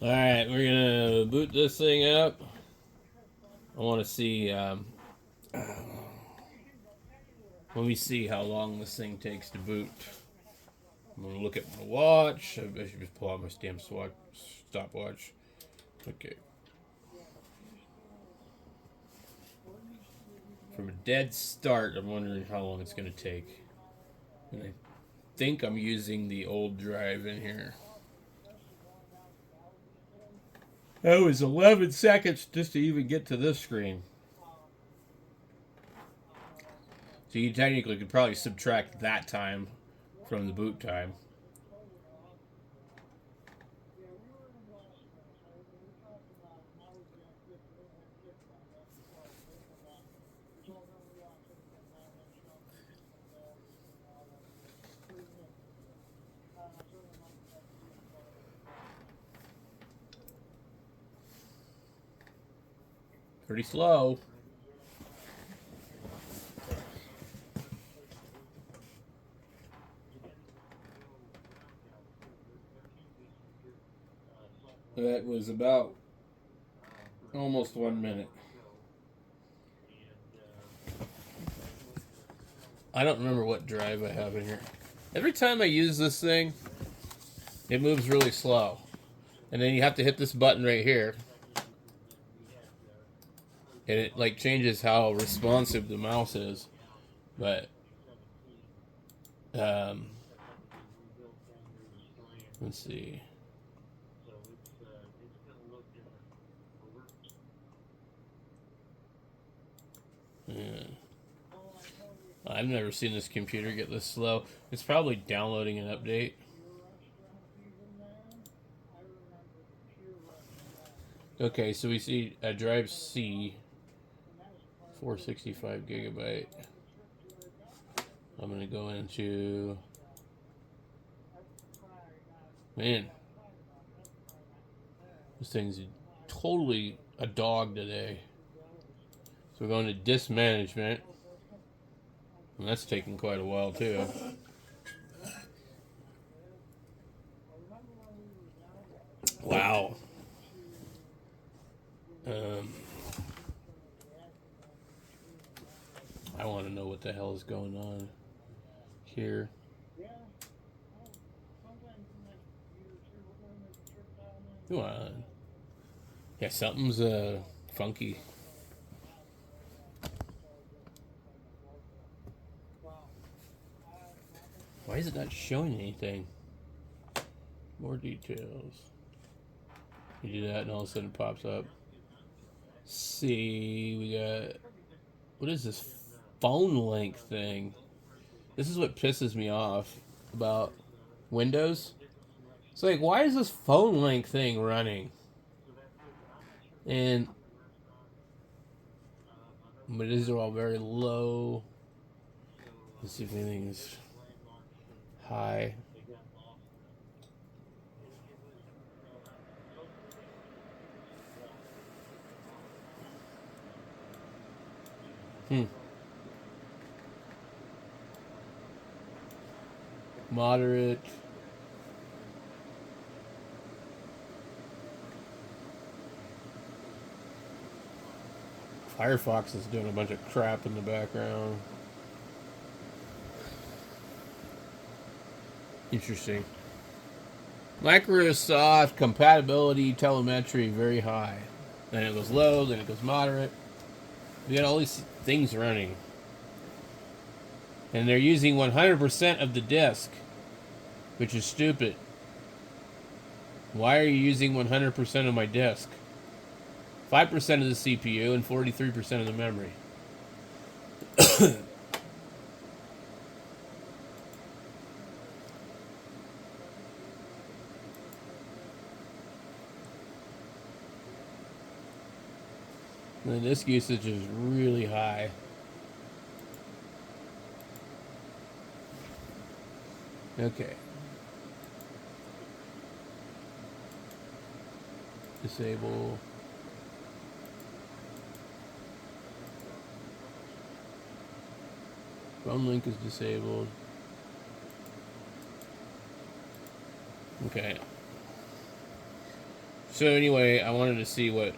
Alright, we're gonna boot this thing up. I want to see, let me see how long this thing takes to boot. I'm gonna look at my watch. I should just pull out my damn stopwatch. Okay. From a dead start, I'm wondering how long it's gonna take. And I think I'm using the old drive in here. That was 11 seconds just to even get to this screen. So you technically could probably subtract that time from the boot time. Pretty slow. That was about almost 1 minute. I don't remember what drive I have in here. Every time I use this thing, it moves really slow. And then you have to hit this button right here. And it like changes how responsive the mouse is. But let's see. Yeah. I've never seen this computer get this slow. It's probably downloading an update. Okay, so we see a drive C, 465 gigabyte. I'm gonna go into, man, this thing's totally a dog today. So we're going to disk management, and that's taking quite a while too. Wow. I want to know what the hell is going on here. Come on. Yeah, something's funky. Why is it not showing anything? More details. You do that and all of a sudden it pops up. See, we got, what is this phone link thing? This is what pisses me off about Windows. It's like, why is this phone link thing running? And but these are all very low. Let's see if anything is high. Moderate. Firefox is doing a bunch of crap in the background. Interesting. Microsoft compatibility telemetry very high. Then it goes low, then it goes moderate. We got all these things running. And they're using 100% of the disk, which is stupid. Why are you using 100% of my disk? 5% of the CPU and 43% of the memory. The disk usage is really high. Okay. Disable. Phone link is disabled. Okay. So anyway, I wanted to see what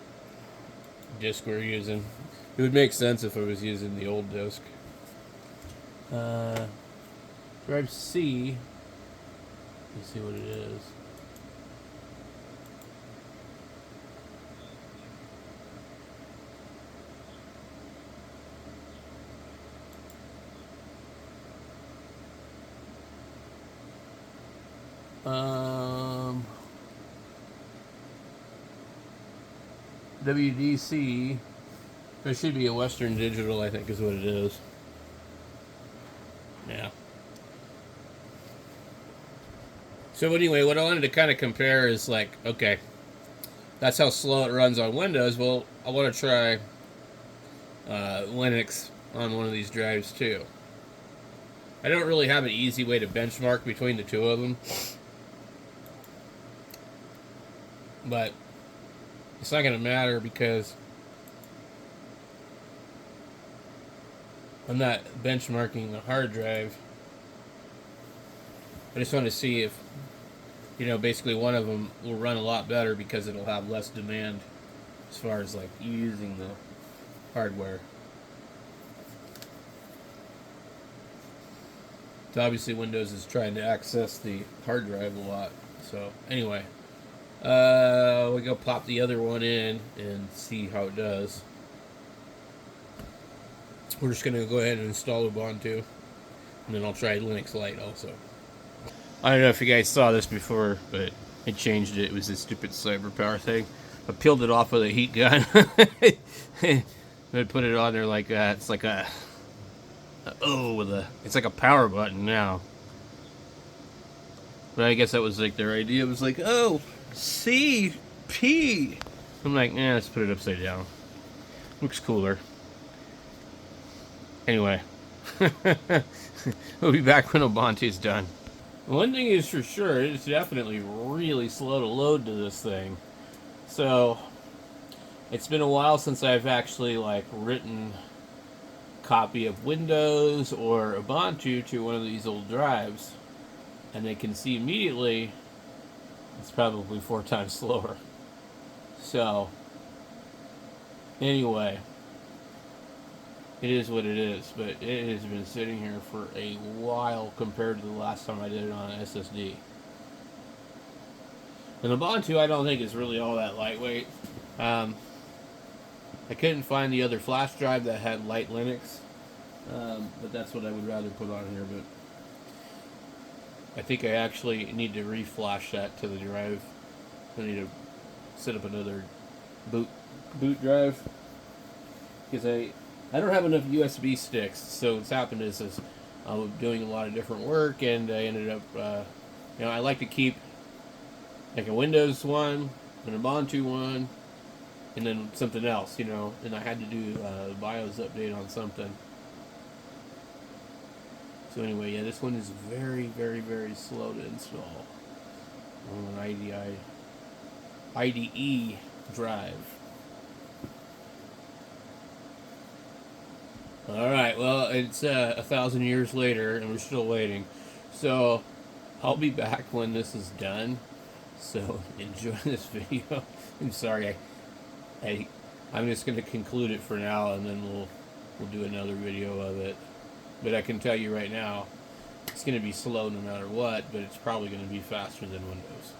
disk we're using. It would make sense if I was using the old disk. Drive C. Let's see what it is. WDC. There should be a Western Digital, I think is what it is. Yeah. So anyway, what I wanted to kind of compare is like, okay, that's how slow it runs on Windows. Well, I want to try Linux on one of these drives too. I don't really have an easy way to benchmark between the two of them, but it's not going to matter because I'm not benchmarking the hard drive. I just want to see if, basically one of them will run a lot better because it'll have less demand as far as like using the hardware. So obviously Windows is trying to access the hard drive a lot. So anyway, we go pop the other one in and see how it does. We're just gonna go ahead and install Ubuntu, and then I'll try Linux Lite also. I don't know if you guys saw this before, but I changed it. It was this stupid cyber power thing. I peeled it off with a heat gun. I put it on there like that. It's like it's like a power button now. But I guess that was like their idea. It was like, oh, CP. I'm like, let's put it upside down. Looks cooler. Anyway, we'll be back when Ubuntu's done. One thing is for sure, it's definitely really slow to load to this thing. So, it's been a while since I've actually like written a copy of Windows or Ubuntu to one of these old drives. And they can see immediately it's probably 4 times slower. So, anyway, it is what it is, but it has been sitting here for a while compared to the last time I did it on an SSD. And Ubuntu I don't think is really all that lightweight. I couldn't find the other flash drive that had light Linux, but that's what I would rather put on here. But I think I actually need to reflash that to the drive. I need to set up another boot drive because I don't have enough USB sticks. So what's happened is I'm doing a lot of different work, and I ended up, I like to keep like a Windows one, an Ubuntu one, and then something else, and I had to do a BIOS update on something. So anyway, yeah, this one is very, very, very slow to install on an IDE drive. Alright, well, it's 1,000 years later, and we're still waiting. So, I'll be back when this is done. So, enjoy this video. I'm sorry, I'm just going to conclude it for now, and then we'll do another video of it. But I can tell you right now, it's going to be slow no matter what, but it's probably going to be faster than Windows.